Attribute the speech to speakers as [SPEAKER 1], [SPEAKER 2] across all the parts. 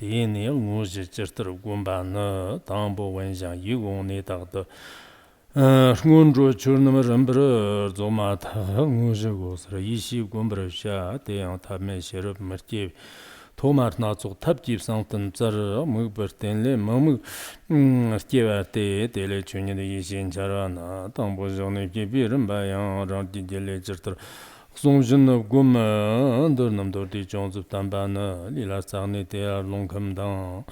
[SPEAKER 1] Dini nguzi chirtar gumba na tangbo wanxiang yigong ni dagda ngunzhu churnama rambara zoma ta nguzi gosra ishi gumbara sha deyang tabme shirab markib tomar na tsuk tabjib sangtan tsar mugbar tenle mamug kiwa te tele chunyi da ishin charwa na tangbo zhogni kibi rambayang rangdi jele chirtar Songzhin gum andur namdur di chongzub tamba na lila tsagni te longkam dang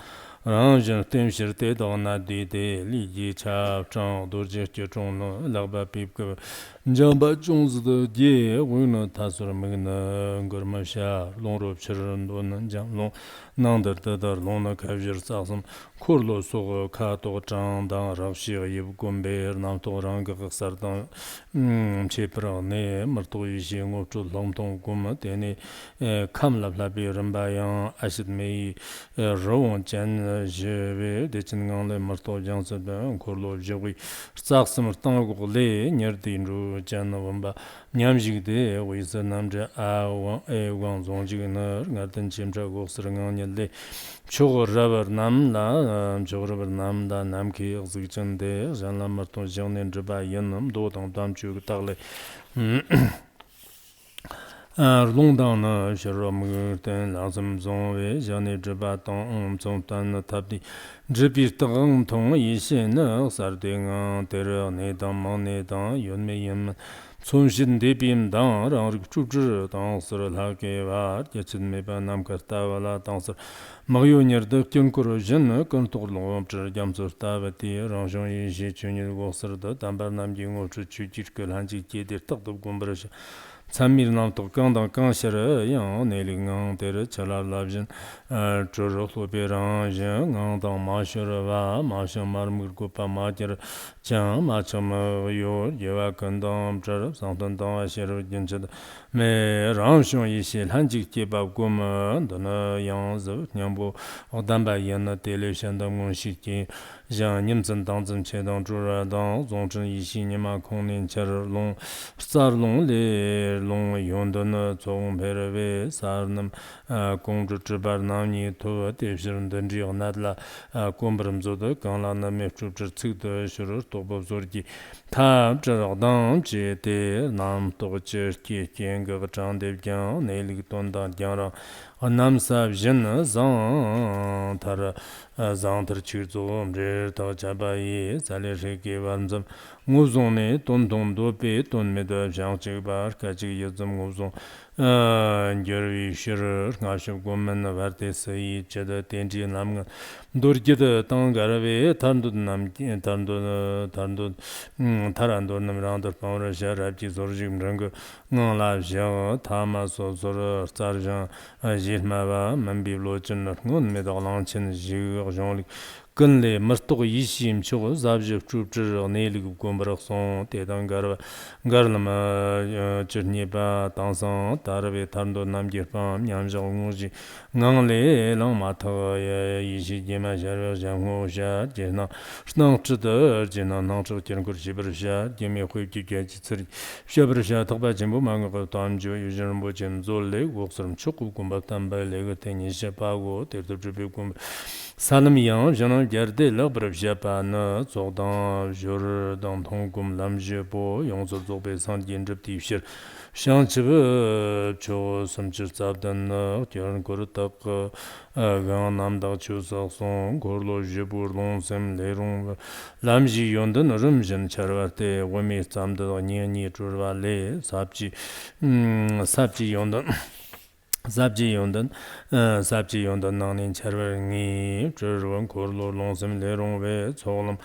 [SPEAKER 1] rangjin temshir te dogna di te li ji chab chang durjir che chong na lagba pipka jamba chongzid di wina tasur magna ngurma sha longrub chirin do na jang long nangdar dadar long na kavjir tsagsam kurlo sogo ka tog chang dang rabshi yib gomber nam tog rang gagsar dang chepra ne marto yishi ngop chu long tong gum tene kam lab labi rambayang ashid mei rawon chen jebe de chen ngang le marto jang sa da kurlo jogui tsagsam tang go le nyer din ru jan wamba nyam jig de wi sa nam ja a wa e wang zong jig na ngar den chim cha go sr ngang nyel de chog rabar nam da nam ki zig chen de jan la marto jang nen ba yen nam do dang dam chu tag le Longdang na shirom ten lazam zong we jane zhiba tong zong tan na tabdi zhibir tang tong yi xin na sar de ngang tere ne dang mang ne dang yun me yin Cun shin de bim dang rang rik chu zhi dang sir la ke wa yachin me ba nam kar ta wa la dang sir mag yu nyer de kyun kur jin kun tuk long zhi jam sir ta wa ti rang zhong yi shi chun yi go sir da dambar nam ji ngo chu chu jir ke lan ji je dir tak dub gom bar shi Samir nam tok kang dang kang shir yang ne li ngang tere chala lab jin zhu ru lu bi rang jin ngang dang ma shir wa ma shir mar mur gu pa ma jir chang ma cham yu ye wa kan dang zhir sang tan dang shir jin chid me rang shung yi shi lan jik je ba gu ma dana yang zi nyang bu dan ba yin na te le shan dang ngun shi ki Jiang nim zhen dang zhen che dang zhu ra dang zong zhen yi xi ni ma kong lin cher long sar long le long yong de ne zong pe re we sar nam gong zhu zhi bar nam ni to de shi ren den ji na la gong brim zo de gang la na me chu zhi ci de shi ru to bo zo ji ta zhe dang ji de nam to ji ji jian ge zhang de jiang ne li don da jiang ra nam sa jin zang tar zang tar chi zo re ta cha ba yi za le she ge wan zam ngu zong ne ton ton do pe ton me de jang chi ba ka chi ye zam ngu zong ger wi shir nga shi go men na war de se yi che de ten ji nam nga dor ji de tang ga we tan du nam tan du taran do nam rang de pa ra sha ra ji zor ji rang nga la ja ta ma so so zar jang ji ma ba man bi lo chen ngun me da lang chen ji jong Gun le martog yishim chog zabji chub zhir ne li gu gombar song te dang gar ma chirni ba dang sang tar be tar do nam ji pa nyam jog ngo ji ngang le lang ma ta yi shi ji ma sha ro jang ho sha je na nang zhi de je na nang zhi jian gu ji ber sha je me hui ji ge ji zhi sha ber sha ta ba jin bu ma ge dam ju yu jin bo jin zo le gu sum chuk gu gombar tam ba le ge te ni sha pa go te de zhi be gom Salam yang jana gerde labrab japa na zogdang jor dang tong gum lam je bo yong zo zo be san yin zhib di shir shang chib cho sam chir zab dan na gyaran kor tak gang nam dak chu sak song kor lo je bu long sem le rong lam ji yon dan rum jen char war te wami sam da nye nye chur wa le sab ji yon dan Sabji yondan nangnin charwar ngi zhirwan korlo longsam lerong we tsoglam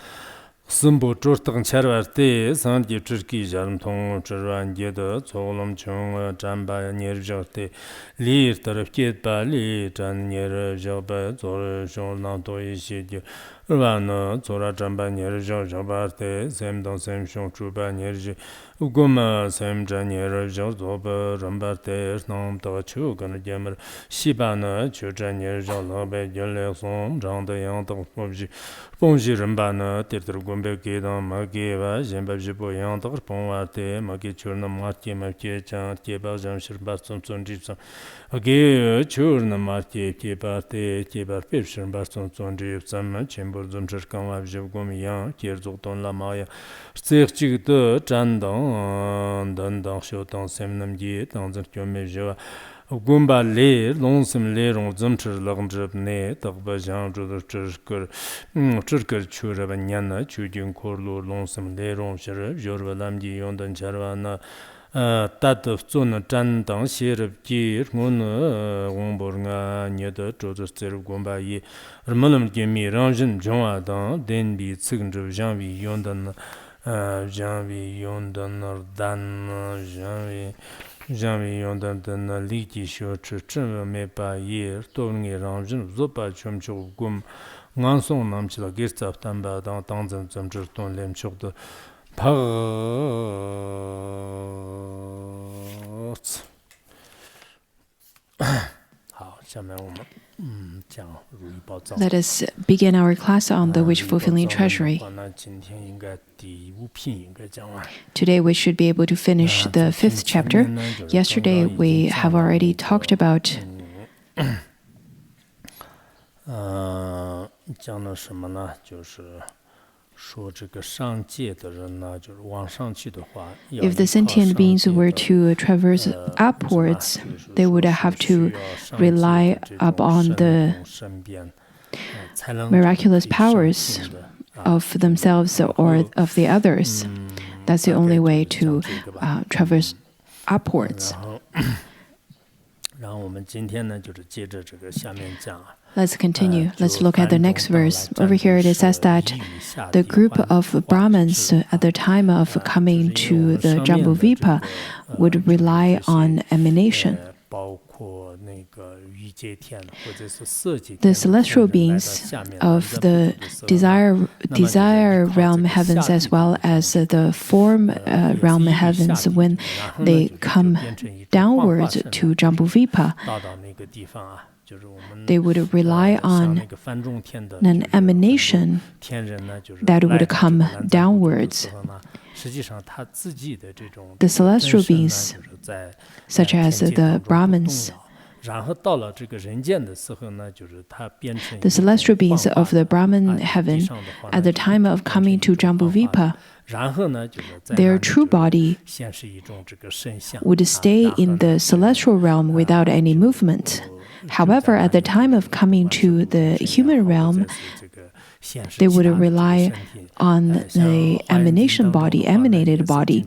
[SPEAKER 1] Simbo zhortang charwar te sanji zhirki jaram tong zhirwan yeda tsoglam chung zhamba nyerzhag te lir taraf kietba li zhan nyerzhag ba zor shong lang to yi shi Rvana, Zora Jamba Nerja Jabarte, Sem Don Sem Shon Chuba Nerji, Uguma Sem Janera Jozoba, Rambarte, Nam Da Chu, Gana Jammer, Shibana, Chujan Jalabe, Yeleson, Janda Yang Pobji, Ponji Rambana, Titter Gumbe Gidan, Magiva, Zembajibo Yang, Ponwarte, Magi Churna Marti, Maki Chan, Tiba Jamshir Baston Sonjipson, Agi Churna Marti, Tibarte, Tibar Pipshin Baston Sonjipson, Chimbo Zumchirkan Wavjiv Gumiyan, Kirzoton Lamaya, Stirchik de Chandang, Dandang Shotan Semnamgi, Tanzan Kyomejiva. Gumba le, longsum le rong zumchir lagamzhib ne, tagba zhang zhudu chirkir churaba nyana, chudin korlu longsum le rong shirib, yorba lamdi yondan charwa na, tataf zun zhan dang shirib gir, ngun gongbo nga nyada zhudu zirib gumba yi, rmalam gemi rangjin zhongwa dang, denbi tsignzhib zhangvi yondan dan, Jami Yondan na Liki Sho Chen me pa yer, Tony Ranjin, Zopa Chumcho Gum, Nansong Namchila Gestaf Tamba, Tanzan Zamjerton Lem Chok de Parts.
[SPEAKER 2] Let us begin our class on the wish-fulfilling treasury. Today we should be able to finish the 5th chapter. Yesterday we have already talked about if the sentient beings were to traverse upwards, they would have to rely upon the miraculous powers of themselves or of the others. That's the only way to traverse upwards. Let's continue. Let's look at the next verse. Over here it says that the group of Brahmins at the time of coming to the Jambudvipa would rely on emanation. The celestial beings of the desire realm heavens as well as the form realm heavens, when they come downwards to Jambudvipa, they would rely on an emanation that would come downwards. The celestial beings, such as the Brahmins, the celestial beings of the Brahman heaven, at the time of coming to Jambudvipa, their true body would stay in the celestial realm without any movement. However, at the time of coming to the human realm, they would rely on the emanation body, emanated body,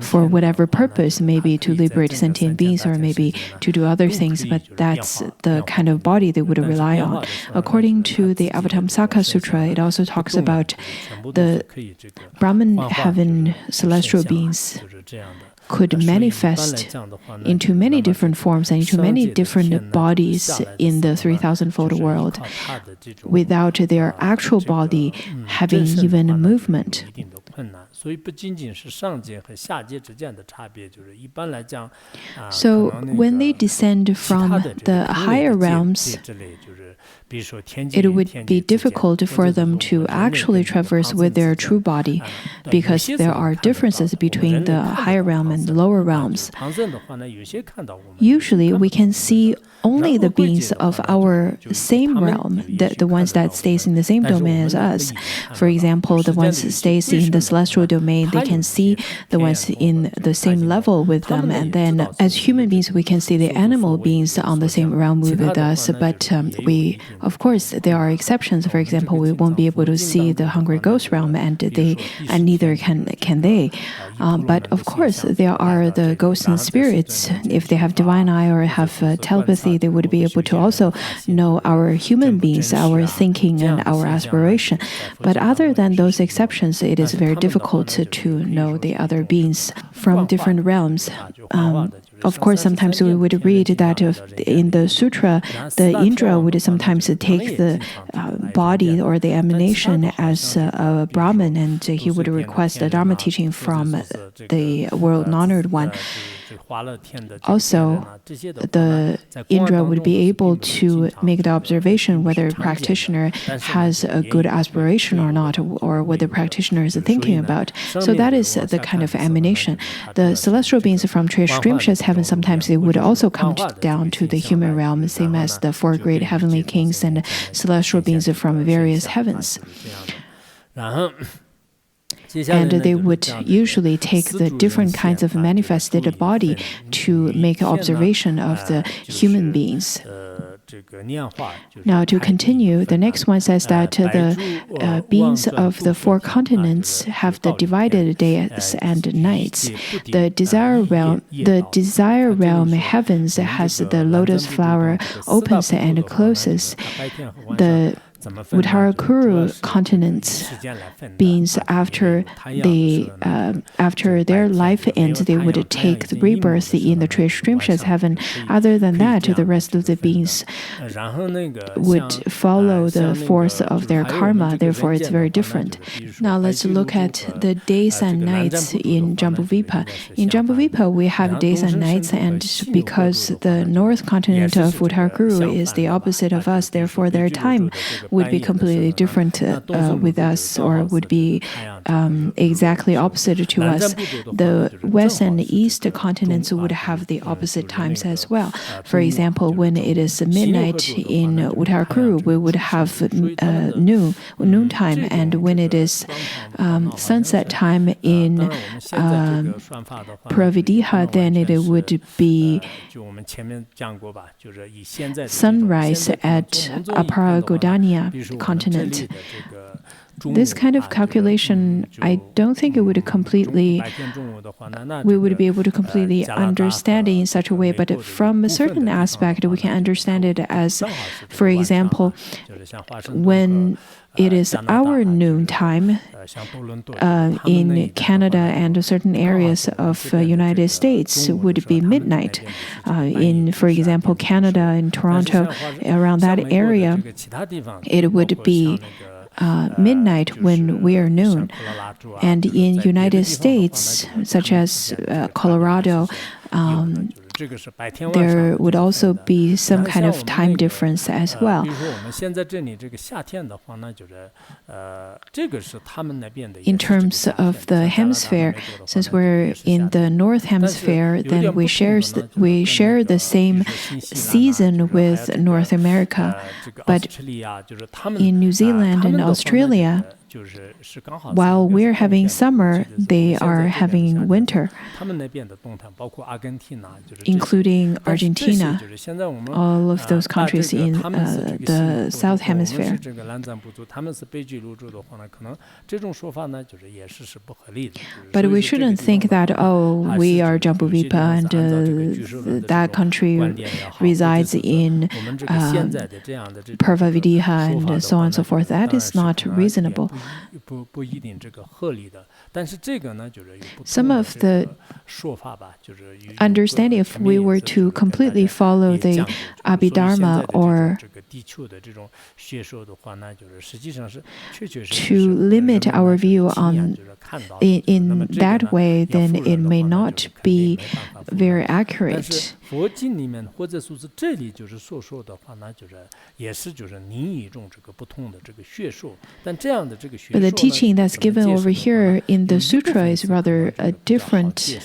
[SPEAKER 2] for whatever purpose, maybe to liberate sentient beings or maybe to do other things, but that's the kind of body they would rely on. According to the Avatamsaka Sutra, it also talks about the Brahman heaven celestial beings could manifest into many different forms and into many different bodies in the 3,000-fold world without their actual body having even a movement. So when they descend from the higher realms, it would be difficult for them to actually traverse with their true body because there are differences between the higher realm and the lower realms. Usually we can see only the beings of our same realm, the ones that stays in the same domain as us. For example, the ones that stays in the celestial domain, they can see the ones in the same level with them. And then as human beings, we can see the animal beings on the same realm with us. But of course, there are exceptions. For example, we won't be able to see the hungry ghost realm, and neither can they. But of course, there are the ghosts and spirits. If they have divine eye or have telepathy, they would be able to also know our human beings, our thinking and our aspiration. But other than those exceptions, it is very difficult to know the other beings from different realms. of course, sometimes we would read that in the sutra, the Indra would sometimes take the body or the emanation as a Brahmin, and he would request a Dharma teaching from the world-honored one. Also, the Indra would be able to make the observation whether a practitioner has a good aspiration or not, or what the practitioner is thinking about. So that is the kind of emanation. The celestial beings from Treasury heaven, sometimes they would also come down to the human realm, same as the four great heavenly kings and celestial beings from various heavens. And they would usually take the different kinds of manifested body to make observation of the human beings. Now, to continue, the next one says that the beings of the four continents have the divided days and nights. The desire realm heavens has the lotus flower opens and closes. The Uttarakuru continents beings after their life ends, they would take the rebirth in the Treasury heaven. Other than that, the rest of the beings would follow the force of their karma. Therefore, it's very different. Now, let's look at the days and nights in Jambudvipa. In Jambudvipa, we have days and nights, and because the north continent of Uttarakuru is the opposite of us, therefore their time would be completely different with us, or would be exactly opposite to us. The west and east continents would have the opposite times as well. For example, when it is midnight in Uttarakuru, we would have noontime, and when it is sunset time in Pravidiha, then it would be sunrise at Aparagodania continent. This kind of calculation, I don't think we would be able to completely understand it in such a way, but from a certain aspect, we can understand it as, for example, when it is our noon time in Canada and certain areas of United States would be midnight. In, for example, Canada and Toronto, around that area, it would be midnight when we are noon. And in United States, such as Colorado, there would also be some kind of time difference as well. In terms of the hemisphere, since we're in the north hemisphere, then we share the same season with North America. But in New Zealand and Australia, while we're having summer, they are having winter, including Argentina, all of those countries in the South Hemisphere. But we shouldn't think that, we are Jambudvipa and that country resides in Parvavidiha and so on and so forth. That is not reasonable. Some of the understanding, if we were to completely follow the Abhidharma or to limit our view on in that way, then it may not be very accurate. But the teaching that's given over here in the sutra is rather a different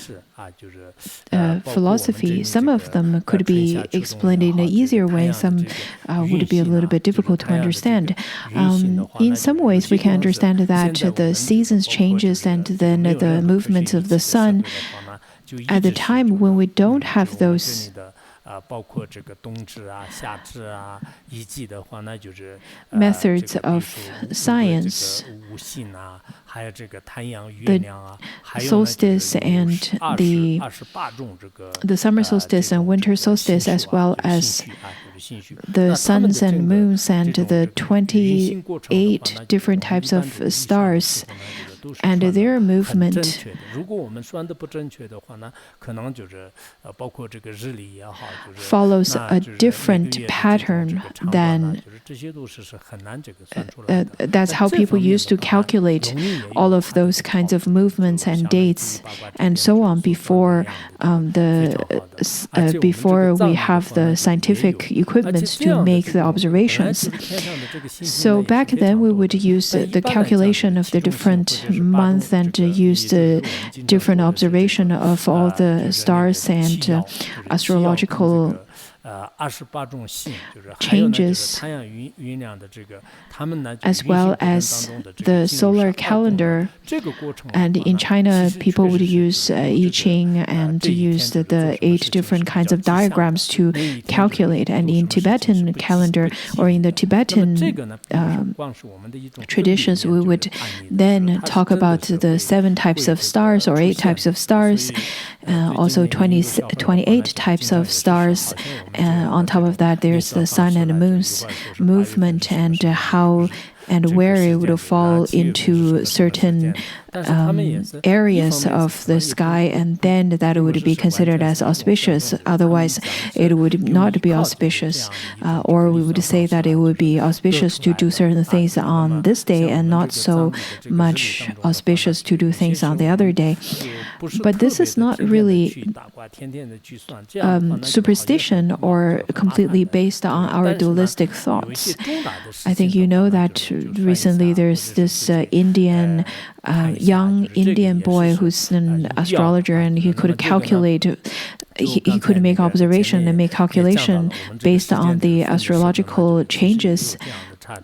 [SPEAKER 2] philosophy. Some of them could be explained in an easier way, some would be a little bit difficult to understand. In some ways, we can understand that the seasons changes and then the movements of the sun. At the time when we don't have those methods of science, the solstice and the summer solstice and winter solstice, as well as the suns and moons and the 28 different types of stars, and their movement follows a different pattern than that's how people used to calculate all of those kinds of movements and dates and so on before before we have the scientific equipment to make the observations. So back then we would use the calculation of the different months and use the different observation of all the stars and astrological changes, as well as the solar calendar. And in China, people would use I Ching and use the 8 different kinds of diagrams to calculate. And in Tibetan calendar or in the Tibetan traditions, we would then talk about the 7 types of stars or 8 types of stars, also 28 types of stars. On top of that, there's the sun and the moon's movement and how and where it would fall into certain areas of the sky, and then that would be considered as auspicious. Otherwise, it would not be auspicious, or we would say that it would be auspicious to do certain things on this day and not so much auspicious to do things on the other day. But this is not really superstition or completely based on our dualistic thoughts. I think you know that recently there's this young Indian boy who's an astrologer, and he could calculate, he could make observation and make calculation based on the astrological changes,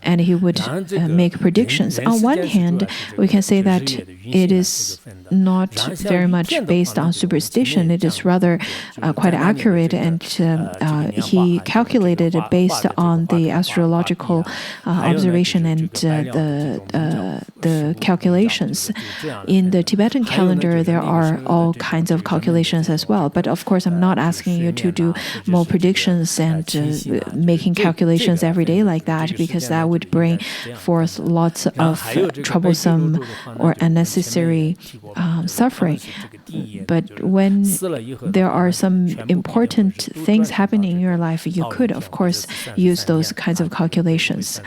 [SPEAKER 2] and he would make predictions. On one hand, we can say that it is not very much based on superstition. It is rather quite accurate, and he calculated it based on the astrological observation and the calculations. In the Tibetan calendar, there are all kinds of calculations as well. But of course, I'm not asking you to do more predictions and making calculations every day like that, because that would bring forth lots of troublesome or unnecessary suffering. But when there are some important things happening in your life, you could, of course, use those kinds of calculations.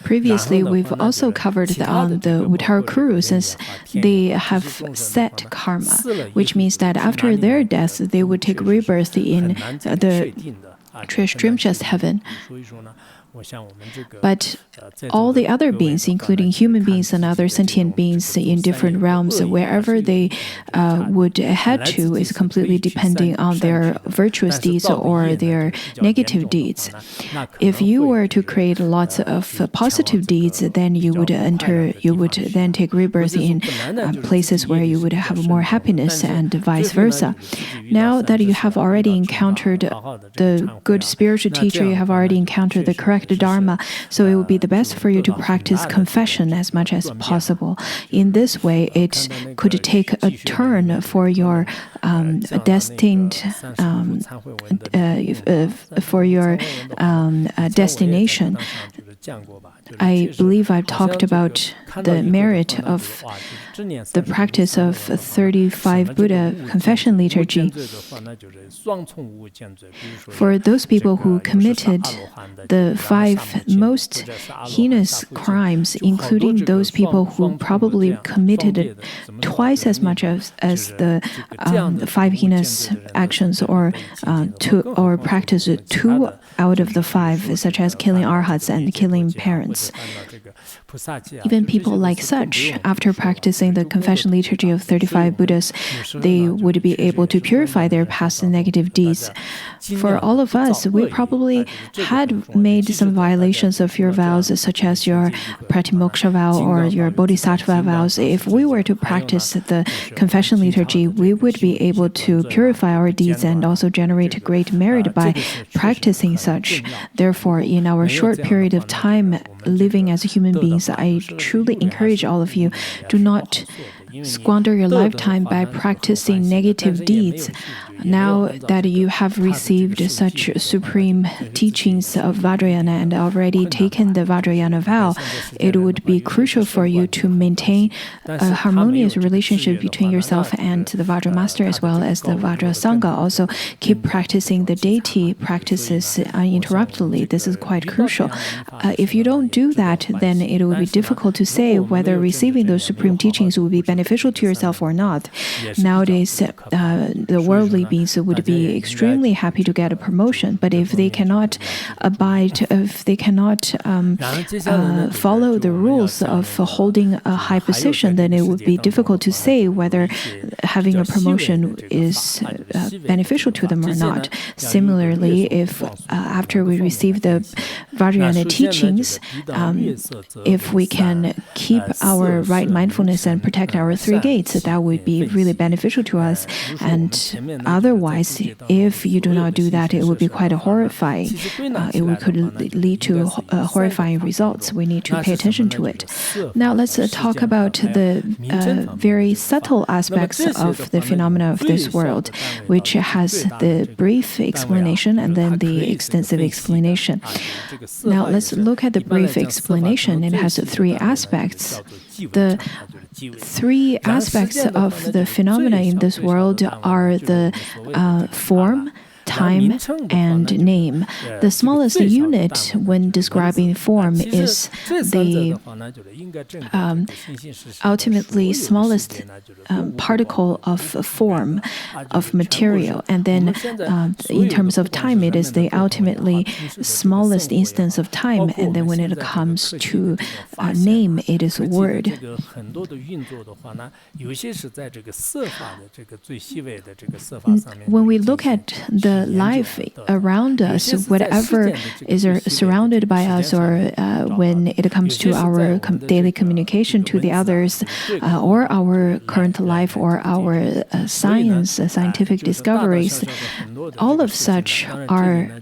[SPEAKER 2] Previously, we've also covered on the Uttara since they have set karma, which means that after their death, they would take rebirth in the Trishrimshas heaven. But all the other beings, including human beings and other sentient beings in different realms, wherever they would head to is completely depending on their virtuous deeds or their negative deeds. If you were to create lots of positive deeds, then you would then take rebirth in places where you would have more happiness and vice versa. Now that you have already encountered the good spiritual teacher, you have already encountered the correct Dharma, so it would be the best for you to practice confession as much as possible. In this way, it could take a turn for your destined destination. I believe I've talked about the merit of the practice of 35 Buddha confession liturgy. For those people who committed the 5 most heinous crimes, including those people who probably committed twice as much as the 5 heinous actions, or practiced 2 out of the 5, such as killing arhats and killing parents. Even people like such, after practicing the confession liturgy of 35 Buddhas, they would be able to purify their past negative deeds. For all of us, we probably had made some violations of your vows, such as your pratimoksha vow or your bodhisattva vows. If we were to practice the confession liturgy, we would be able to purify our deeds and also generate great merit by practicing such. Therefore, in our short period of time living as human beings, I truly encourage all of you, do not squander your lifetime by practicing negative deeds. Now that you have received such supreme teachings of Vajrayana and already taken the Vajrayana vow, it would be crucial for you to maintain a harmonious relationship between yourself and the Vajra master as well as the Vajra Sangha. Also, keep practicing the deity practices uninterruptedly. This is quite crucial. If you don't do that, then it will be difficult to say whether receiving those supreme teachings will be beneficial to yourself or not. Nowadays, the worldly beings would be extremely happy to get a promotion, but if they cannot abide, if they cannot follow the rules of holding a high position, then it would be difficult to say whether having a promotion is beneficial to them or not. Similarly, if after we receive the Vajrayana teachings, if we can keep our right mindfulness and protect our three gates, that would be really beneficial to us. And otherwise, if you do not do that, it would be quite horrifying. It could lead to horrifying results. We need to pay attention to it. Now, let's talk about the very subtle aspects of the phenomena of this world, which has the brief explanation and then the extensive explanation. Now, let's look at the brief explanation. It has three aspects. The three aspects of the phenomena in this world are the form, time, and name. The smallest unit when describing form is the ultimately smallest particle of form of material. And then in terms of time, it is the ultimately smallest instance of time. And then when it comes to name, it is word. When we look at the life around us, whatever is surrounded by us, or when it comes to our daily communication to the others, or our current life, or our scientific discoveries, all of such are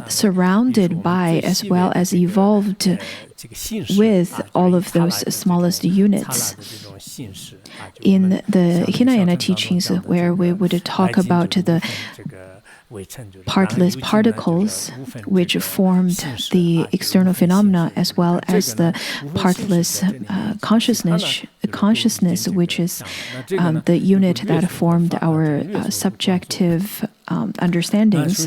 [SPEAKER 2] surrounded by as well as evolved with all of those smallest units. In the Hinayana teachings, where we would talk about the partless particles which formed the external phenomena, as well as the partless consciousness, which is the unit that formed our subjective understandings.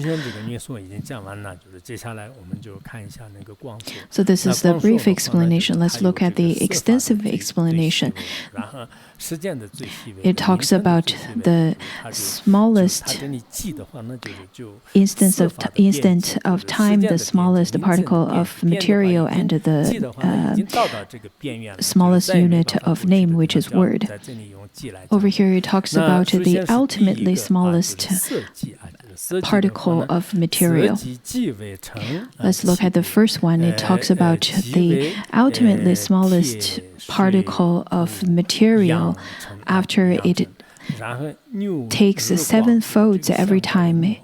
[SPEAKER 2] So this is the brief explanation. Let's look at the extensive explanation. It talks about the smallest instant of time, the smallest particle of material, and the smallest unit of name, which is word. Over here, it talks about the ultimately smallest particle of material. Let's look at the first one. It talks about the ultimately smallest particle of material after it takes 7 folds every time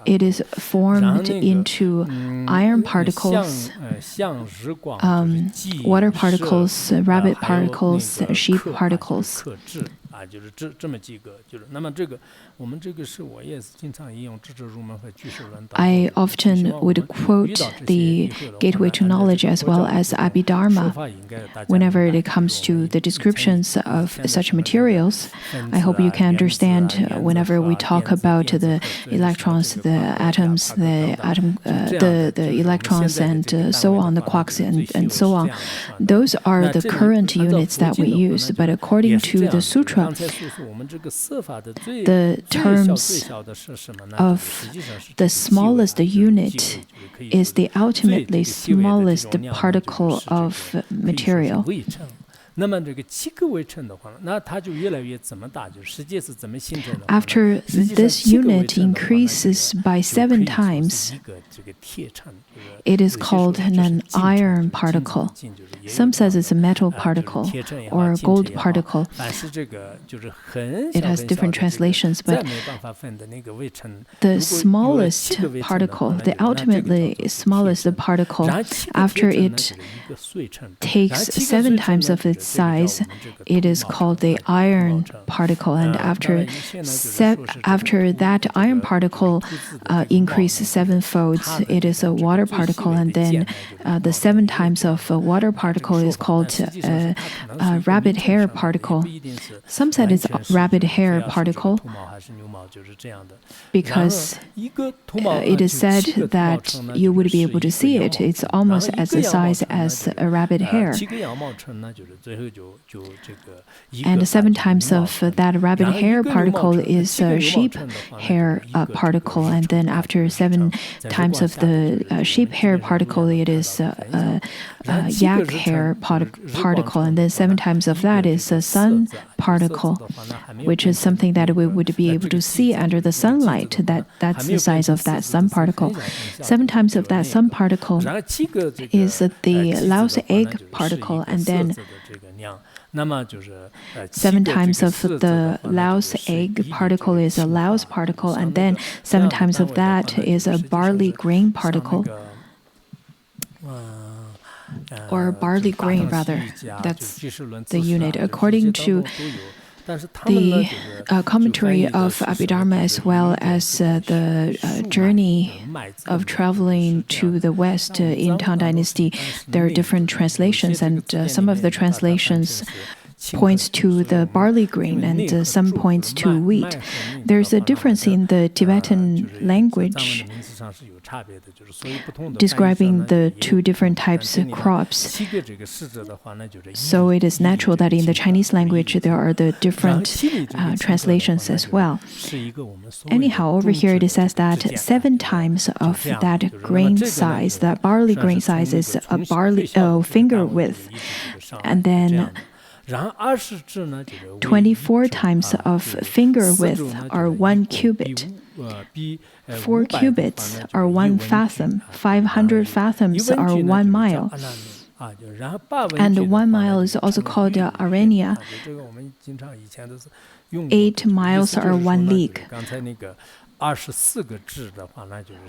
[SPEAKER 2] it is formed into iron particles, water particles, rabbit particles, sheep particles. I often would quote the Gateway to Knowledge as well as Abhidharma whenever it comes to the descriptions of such materials. I hope you can understand whenever we talk about the electrons, the atoms, the electrons, and so on, the quarks, and so on. Those are the current units that we use. But according to the sutra, the terms of the smallest unit is the ultimately smallest particle of material. After this unit increases by 7 times, it is called an iron particle. Some says it's a metal particle or a gold particle. It has different translations, but the smallest particle, the ultimately smallest particle, after it takes 7 times of its size, it is called the iron particle. And after that iron particle increases 7-fold, it is a water particle. And then the 7 times of a water particle is called a rabbit hair particle. Some said it's a rabbit hair particle because it is said that you would be able to see it. It's almost as the size as a rabbit hair. And 7 times of that rabbit hair particle is a sheep hair particle. And then after 7 times of the sheep hair particle, it is a yak hair particle. And then 7 times of that is a sun particle, which is something that we would be able to see under the sunlight. That's the size of that sun particle. 7 times of that sun particle is the louse egg particle, and then 7 times of the louse egg particle is a louse particle, and then 7 times of that is a barley grain particle. Or barley grain, rather. That's the unit. According to the commentary of Abhidharma, as well as the journey of traveling to the west in Tang Dynasty, there are different translations, and some of the translations points to the barley grain and some points to wheat. There's a difference in the Tibetan language describing the 2 different types of crops. So it is natural that in the Chinese language there are the different translations as well. Anyhow, over here it says that 7 times of that grain size, that barley grain size, is a finger width, and then 24 times of finger width are 1 cubit. 4 cubits are 1 fathom. 500 fathoms are 1 mile. And 1 mile is also called arenia. 8 miles are 1 league.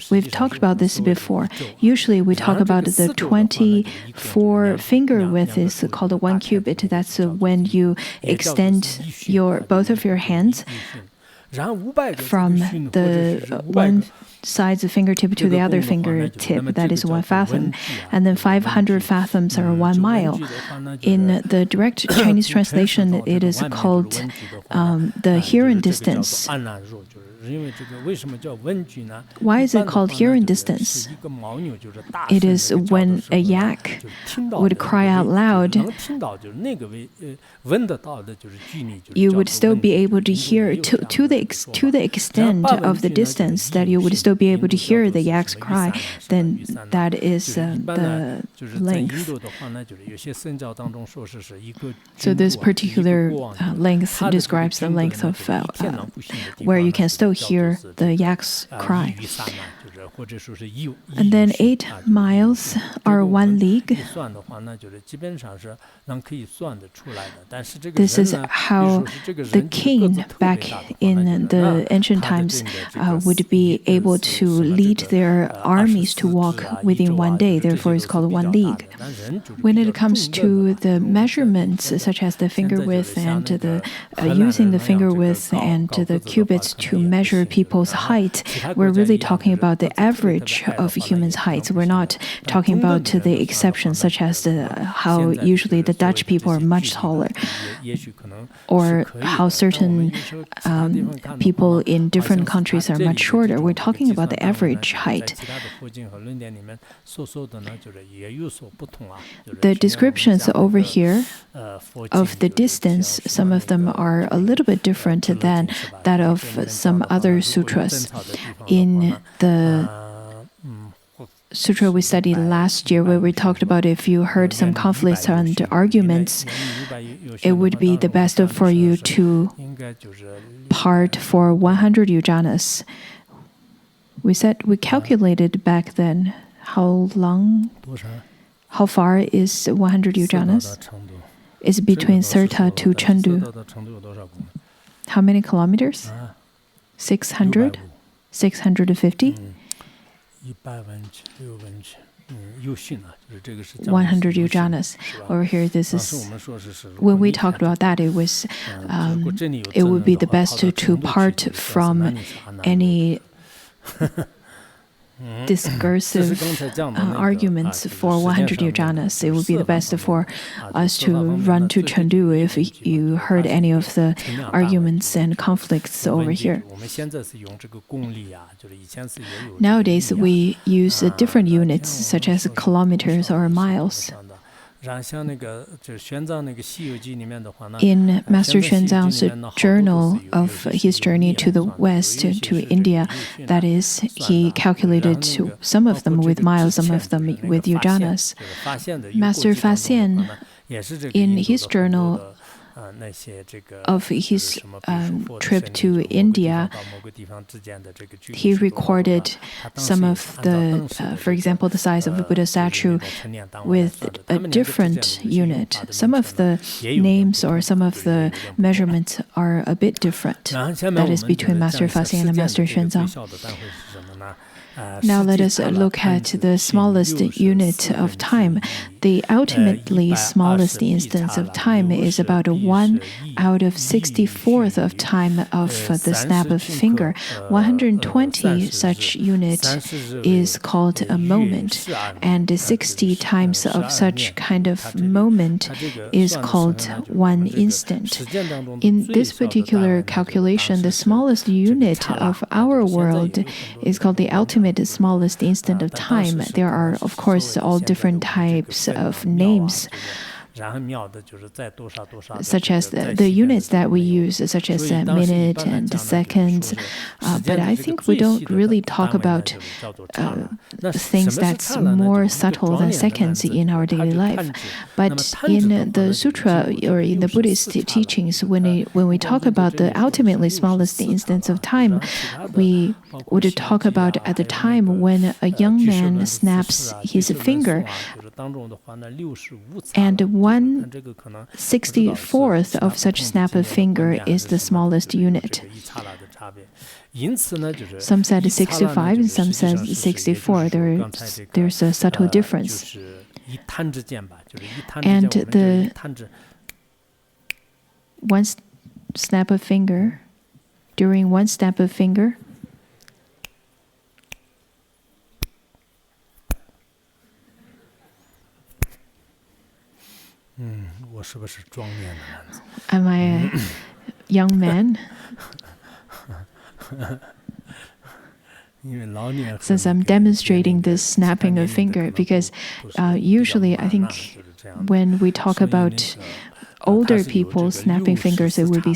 [SPEAKER 2] We've talked about this before. Usually we talk about the 24 finger width is called 1 cubit. That's when you extend both of your hands from the one side's fingertip to the other fingertip. That is 1 fathom. And then 500 fathoms are 1 mile. In the direct Chinese translation, it is called the hearing distance. Why is it called hearing distance? It is when a yak would cry out loud, you would still be able to hear to the extent of the distance that you would still be able to hear the yak's cry. Then that is the length. So this particular length describes the length of where you can still hear the yak's cry. And then 8 miles are 1 league. This is how the king back in the ancient times would be able to lead their armies to walk within 1 day. Therefore, it's called 1 league. When it comes to the measurements, such as the finger width and using the finger width and the cubits to measure people's height, we're really talking about the average of humans' heights. We're not talking about the exceptions, such as how usually the Dutch people are much taller, or how certain people in different countries are much shorter. We're talking about the average height. The descriptions over here of the distance, some of them are a little bit different than that of some other sutras. In the sutra we studied last year, where we talked about if you heard some conflicts and arguments, it would be the best for you to part for 100 yujanas. We calculated back then how far is 100 yujanas? Is between Sirta to Chengdu. How many kilometers? 600? 650? 100 yujanas. Over here, this is when we talked about that. It was it would be the best to part from any discursive arguments for 100 yujanas. It would be the best for us to run to Chengdu if you heard any of the arguments and conflicts over here. Nowadays, we use different units such as kilometers or miles. In Master Xuanzang's journal of his journey to the west, to India, that is, he calculated some of them with miles, some of them with yujanas. Master Faxian, in his journal of his trip to India, he recorded some of the, for example, the size of a Buddha statue with a different unit. Some of the names or some of the measurements are a bit different. That is between Master Faxian and Master Xuanzang. Now let us look at the smallest unit of time. The ultimately smallest instance of time is about 1 out of 64th of time of the snap of finger. 120 such units is called a moment, and 60 times of such kind of moment is called 1 instant. In this particular calculation, the smallest unit of our world is called the ultimate smallest instant of time. There are, of course, all different types of names, such as the units that we use, such as minute and seconds. But I think we don't really talk about things that's more subtle than seconds in our daily life. But in the sutra or in the Buddhist teachings, when we talk about the ultimately smallest instance of time, we would talk about at the time when a young man snaps his finger, and 1/64th of such snap of finger is the smallest unit. Some said 65 and some said 64. There's a subtle difference. And the one snap of finger, during one snap of finger, am I a young man? Since I'm demonstrating this snapping of finger, because usually I think when we talk about older people snapping fingers, it would be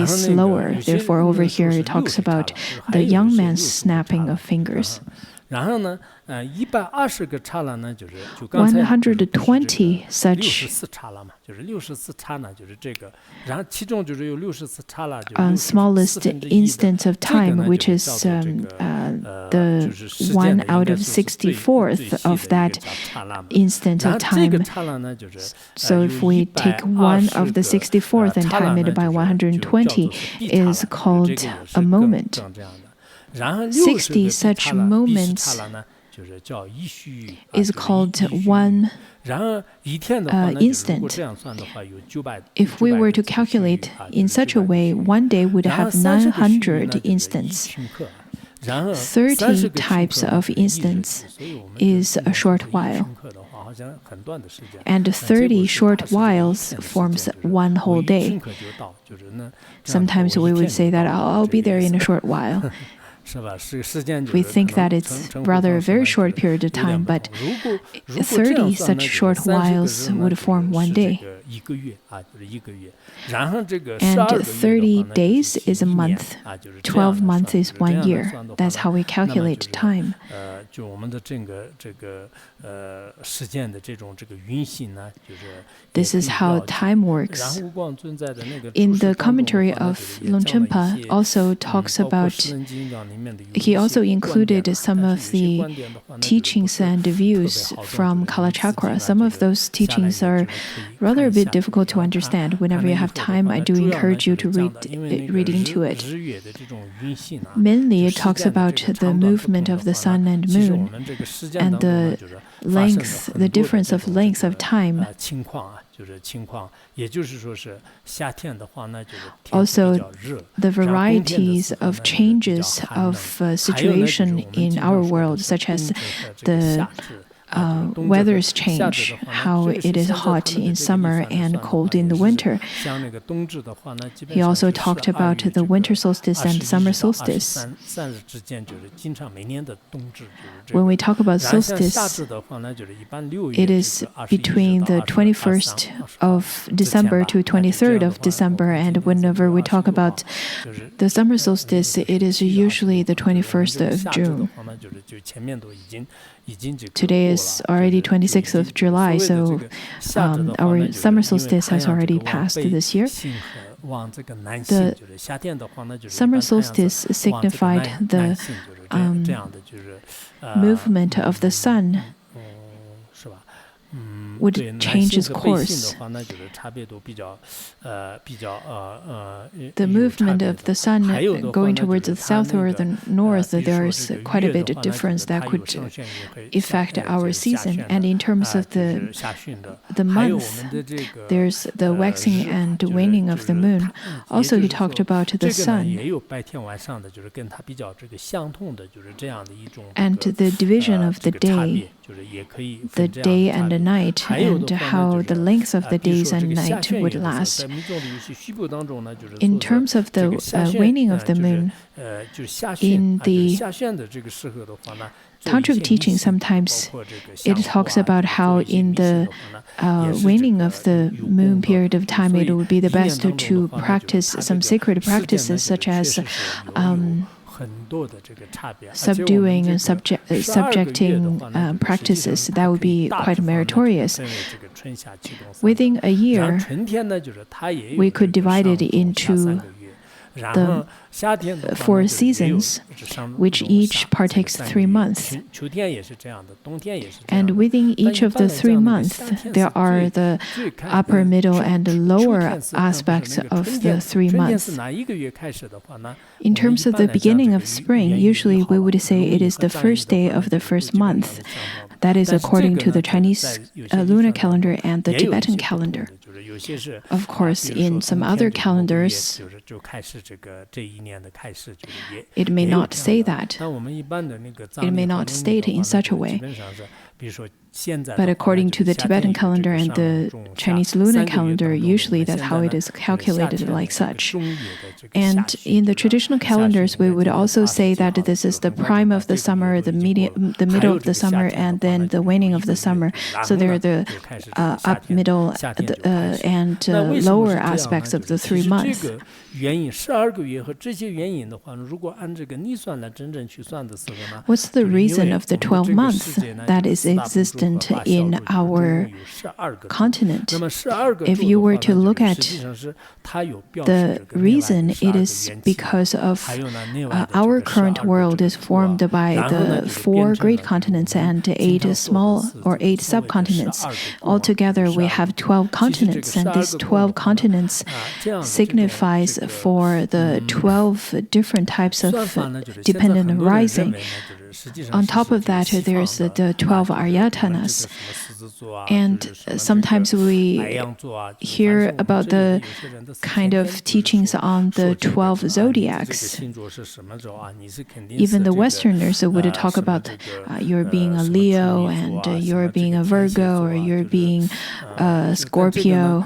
[SPEAKER 2] slower. Therefore, over here it talks about the young man snapping of fingers. 120 such smallest instant of time, which is the 1 out of 64th of that instant of time. So if we take 1 of the 64th and time it by 120, is called a moment. 60 such moments is called 1 instant. If we were to calculate in such a way, one day would have 900 instants. 30 types of instants is a short while. And 30 short whiles forms 1 whole day. Sometimes we would say that I'll be there in a short while. We think that it's rather a very short period of time, but 30 such short whiles would form one day. And 30 days is a month. 12 months is 1 year. That's how we calculate time. This is how time works. In the commentary of Longchenpa also talks about, he also included some of the teachings and views from Kalachakra. Some of those teachings are rather a bit difficult to understand. Whenever you have time, I do encourage you to read into it. Mainly, it talks about the movement of the sun and moon and the length, the difference of length of time. Also, the varieties of changes of situation in our world, such as the weather's change, how it is hot in summer and cold in the winter. He also talked about the winter solstice and summer solstice. When we talk about solstice, it is between the 21st of December to 23rd of December, and whenever we talk about the summer solstice, it is usually the 21st of June. Today is already 26th of July, so our summer solstice has already passed this year. The summer solstice signified the movement of the sun would change its course. The movement of the sun going towards the south or the north, there is quite a bit of difference that could affect our season. And in terms of the month, there's the waxing and waning of the moon. Also, he talked about the sun and the division of the day and the night, and how the length of the days and night would last. In terms of the waning of the moon, in the tantric teaching, sometimes it talks about how in the waning of the moon period of time, it would be the best to practice some sacred practices, such as subduing and subjecting practices. That would be quite meritorious. Within a year, we could divide it into the 4 seasons, which each partakes 3 months. And within each of the 3 months, there are the upper, middle, and lower aspects of the 3 months. In terms of the beginning of spring, usually we would say it is the first day of the first month. That is according to the Chinese lunar calendar and the Tibetan calendar. Of course, in some other calendars, it may not say that. It may not state in such a way. But according to the Tibetan calendar and the Chinese lunar calendar, usually that's how it is calculated like such. And in the traditional calendars, we would also say that this is the prime of the summer, the middle of the summer, and then the waning of the summer. So there are the up, middle, and lower aspects of the 3 months. What's the reason of the 12 months that is existent in our continent? If you were to look at the reason, it is because of our current world is formed by the 4 great continents and 8 small or 8 subcontinents. Altogether, we have 12 continents, and these 12 continents signifies for the 12 different types of dependent rising. On top of that, there's the 12 Ayatanas. And sometimes we hear about the kind of teachings on the 12 zodiacs. Even the Westerners would talk about you're being a Leo, and you're being a Virgo, or you're being a Scorpio.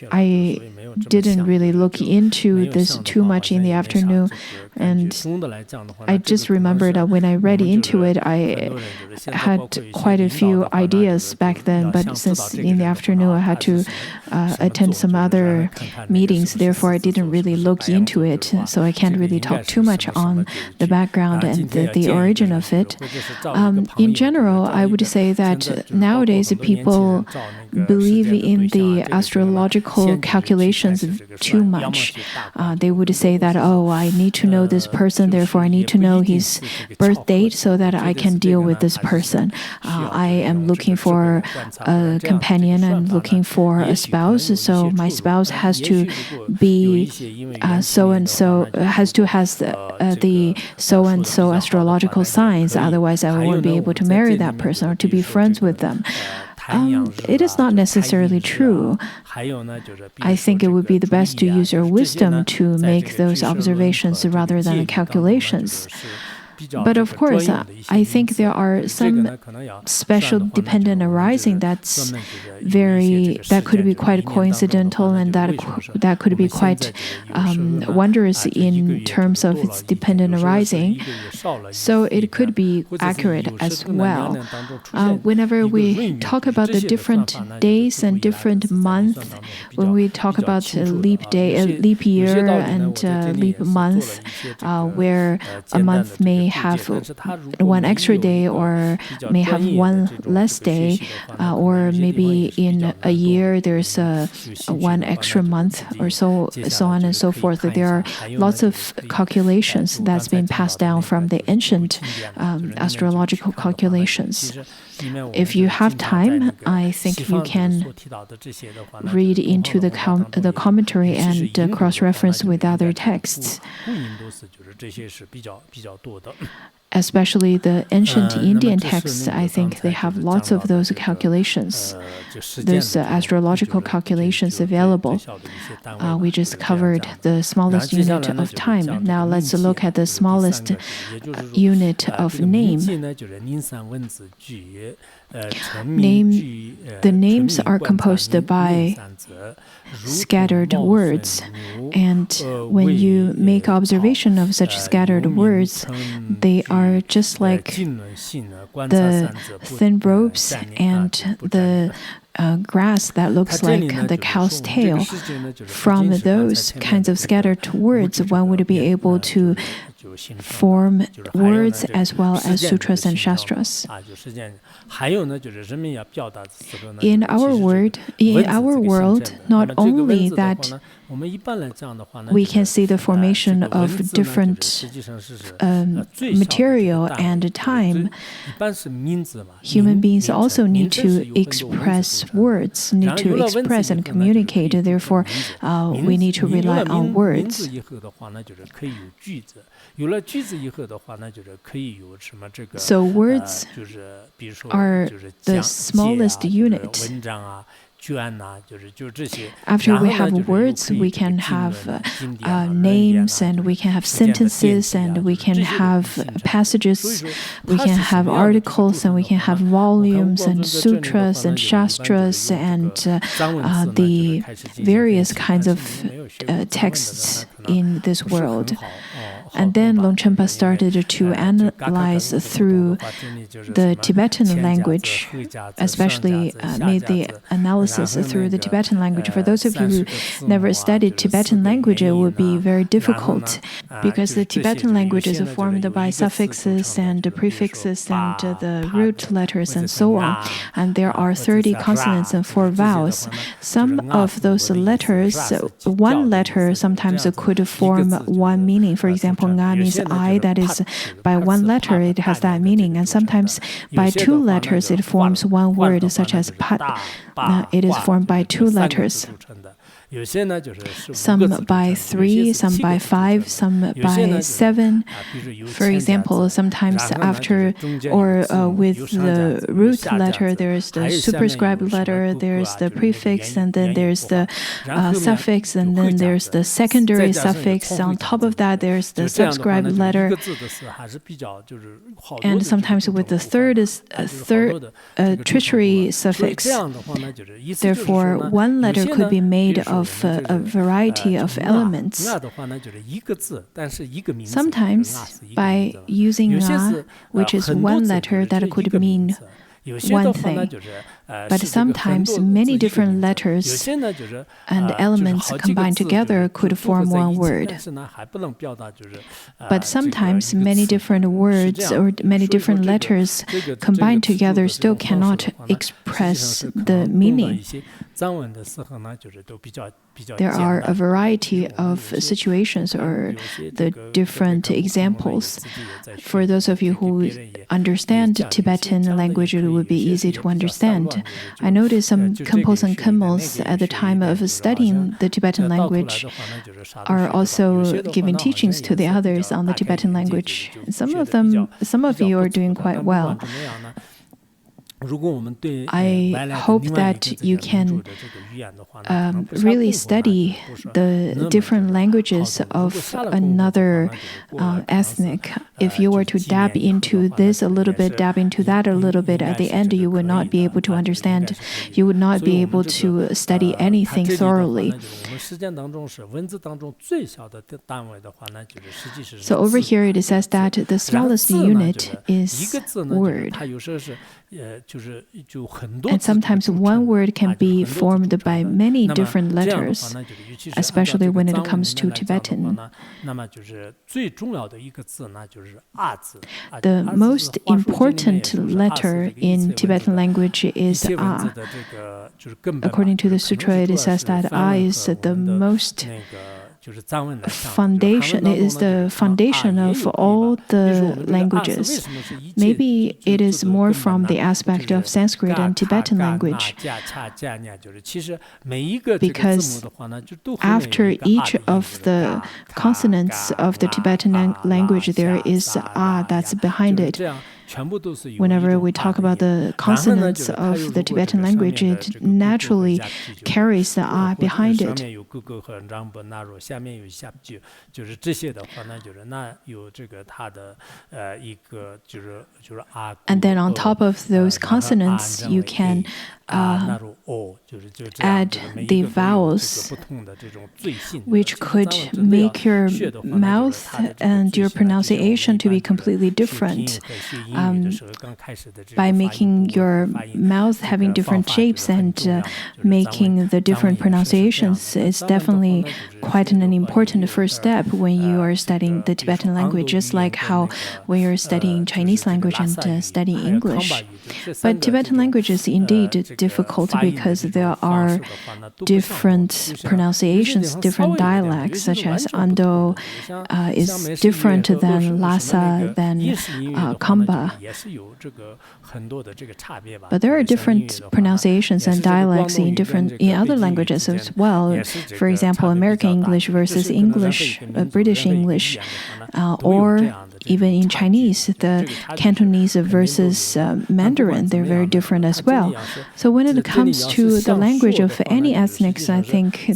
[SPEAKER 2] I didn't really look into this too much in the afternoon, and I just remember that when I read into it, I had quite a few ideas back then, but since in the afternoon I had to attend some other meetings, therefore I didn't really look into it, so I can't really talk too much on the background and the origin of it. In general, I would say that nowadays people believe in the astrological calculations too much. They would say that, oh, I need to know this person, therefore I need to know his birth date so that I can deal with this person. I am looking for a companion, I'm looking for a spouse, so my spouse has to be so-and-so, has the so-and-so astrological signs, otherwise I won't be able to marry that person or to be friends with them. It is not necessarily true. I think it would be the best to use your wisdom to make those observations rather than the calculations. But of course, I think there are some special dependent arising that could be quite coincidental and that could be quite wondrous in terms of its dependent arising. So it could be accurate as well. Whenever we talk about the different days and different months, when we talk about a leap year and leap month, where a month may have one extra day or may have one less day, or maybe in a year there's one extra month or so on and so forth. There are lots of calculations that's been passed down from the ancient astrological calculations. If you have time, I think you can read into the commentary and cross-reference with other texts. Especially the ancient Indian texts, I think they have lots of those calculations, those astrological calculations available. We just covered the smallest unit of time. Now let's look at the smallest unit of name. The names are composed by scattered words, and when you make observation of such scattered words, they are just like the thin ropes and the grass that looks like the cow's tail. From those kinds of scattered words, one would be able to form words as well as sutras and shastras. In our world, not only that we can see the formation of different material and time, human beings also need to express words, need to express and communicate. Therefore, we need to rely on words. So words are the smallest unit. After we have words, we can have names, and we can have sentences, and we can have passages, we can have articles, and we can have volumes, and sutras, and shastras, and the various kinds of texts in this world. And then Longchenpa started to analyze through the Tibetan language, especially made the analysis through the Tibetan language. For those of you who never studied Tibetan language, it would be very difficult because the Tibetan language is formed by suffixes and prefixes and the root letters and so on. And there are 30 consonants and 4 vowels. Some of those letters, one letter sometimes could form one meaning. For example, Nga means I, that is by one letter it has that meaning, and sometimes by 2 letters it forms one word, such as Pat. It is formed by 2 letters. Some by 3, some by 5, some by 7. For example, sometimes after or with the root letter, there is the superscribed letter, there is the prefix, and then there's the suffix, and then there's the secondary suffix. On top of that, there's the subscribed letter. And sometimes with the third Treasury suffix. Therefore, one letter could be made of a variety of elements. Sometimes by using Nga, which is one letter, that could mean one thing. But sometimes many different letters and elements combined together could form one word. But sometimes many different words or many different letters combined together still cannot express the meaning. There are a variety of situations or the different examples. For those of you who understand Tibetan language, it would be easy to understand. I noticed some Khenpos and Khenmos at the time of studying the Tibetan language are also giving teachings to the others on the Tibetan language. Some of you are doing quite well. I hope that you can really study the different languages of another ethnic. If you were to dab into this a little bit, dab into that a little bit, at the end you would not be able to understand. You would not be able to study anything thoroughly. So over here it says that the smallest unit is word. And sometimes one word can be formed by many different letters, especially when it comes to Tibetan. The most important letter in Tibetan language is A. According to the sutra, it says that A is the most foundation. It is the foundation of all the languages. Maybe it is more from the aspect of Sanskrit and Tibetan language, because after each of the consonants of the Tibetan language, there is A that's behind it. Whenever we talk about the consonants of the Tibetan language, it naturally carries the A behind it. And then on top of those consonants, you can add the vowels, which could make your mouth and your pronunciation to be completely different. By making your mouth having different shapes and making the different pronunciations is definitely quite an important first step when you are studying the Tibetan language, just like how when you're studying Chinese language and studying English. But Tibetan language is indeed difficult because there are different pronunciations, different dialects, such as Ando is different than Lhasa, than Khamba. But there are different pronunciations and dialects in other languages as well. For example, American English versus British English, or even in Chinese, the Cantonese versus Mandarin, they're very different as well. So when it comes to the language of any ethnics, I think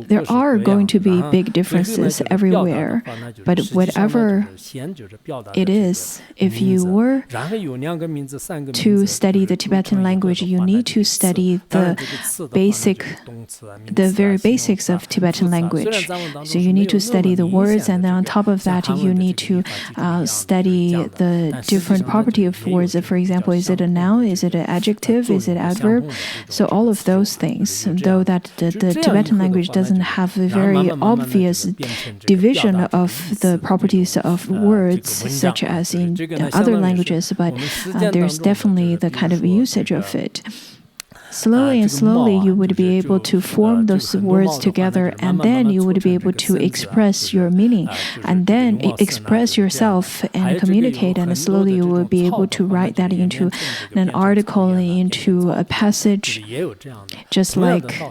[SPEAKER 2] there are going to be big differences everywhere. But whatever it is, if you were to study the Tibetan language, you need to study the very basics of Tibetan language. So you need to study the words, and then on top of that, you need to study the different property of words. For example, is it a noun? Is it an adjective? Is it adverb? So all of those things, though that the Tibetan language doesn't have a very obvious division of the properties of words, such as in other languages, but there's definitely the kind of usage of it. Slowly and slowly, you would be able to form those words together, and then you would be able to express your meaning, and then express yourself and communicate, and slowly you will be able to write that into an article, into a passage, just like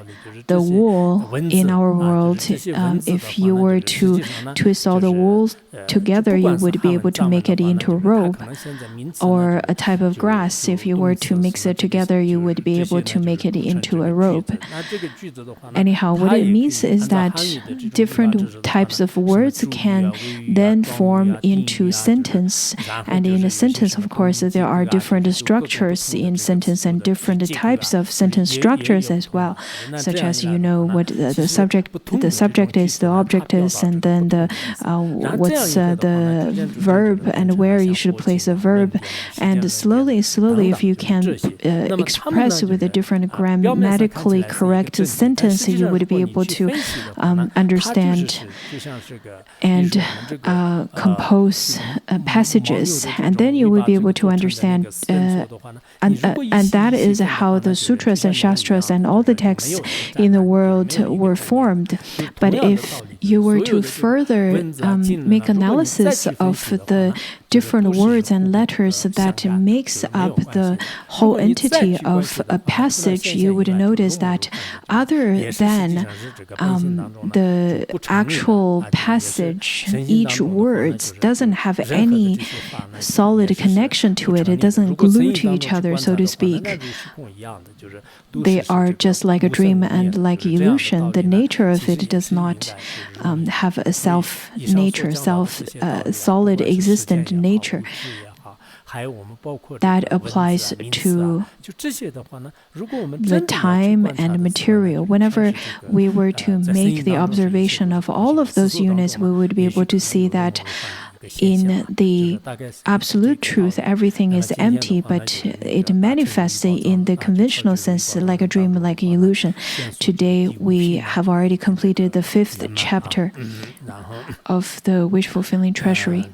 [SPEAKER 2] the wool in our world. If you were to twist all the wool together, you would be able to make it into a robe, or a type of grass. If you were to mix it together, you would be able to make it into a robe. Anyhow, what it means is that different types of words can then form into sentence. And in a sentence, of course, there are different structures in sentence and different types of sentence structures as well, such as what the subject is, the object is, and then what's place the verb and where you should place a verb. And slowly, if you can express with a different grammatically correct sentence, you would be able to understand and compose passages, and then you will be able to understand. And that is how the sutras and shastras and all the texts in the world were formed. But if you were to further make analysis of the different words and letters that makes up the whole entity of a passage, you would notice that other than the actual passage, each word doesn't have any solid connection to it. It doesn't glue to each other, so to speak. They are just like a dream and like illusion. The nature of it does not have a self-nature, solid existent nature. That applies to the time and material. Whenever we were to make the observation of all of those units, we would be able to see that in the absolute truth, everything is empty, but it manifests in the conventional sense like a dream, like an illusion. Today, we have already completed the 5th chapter of the wish-fulfilling treasury.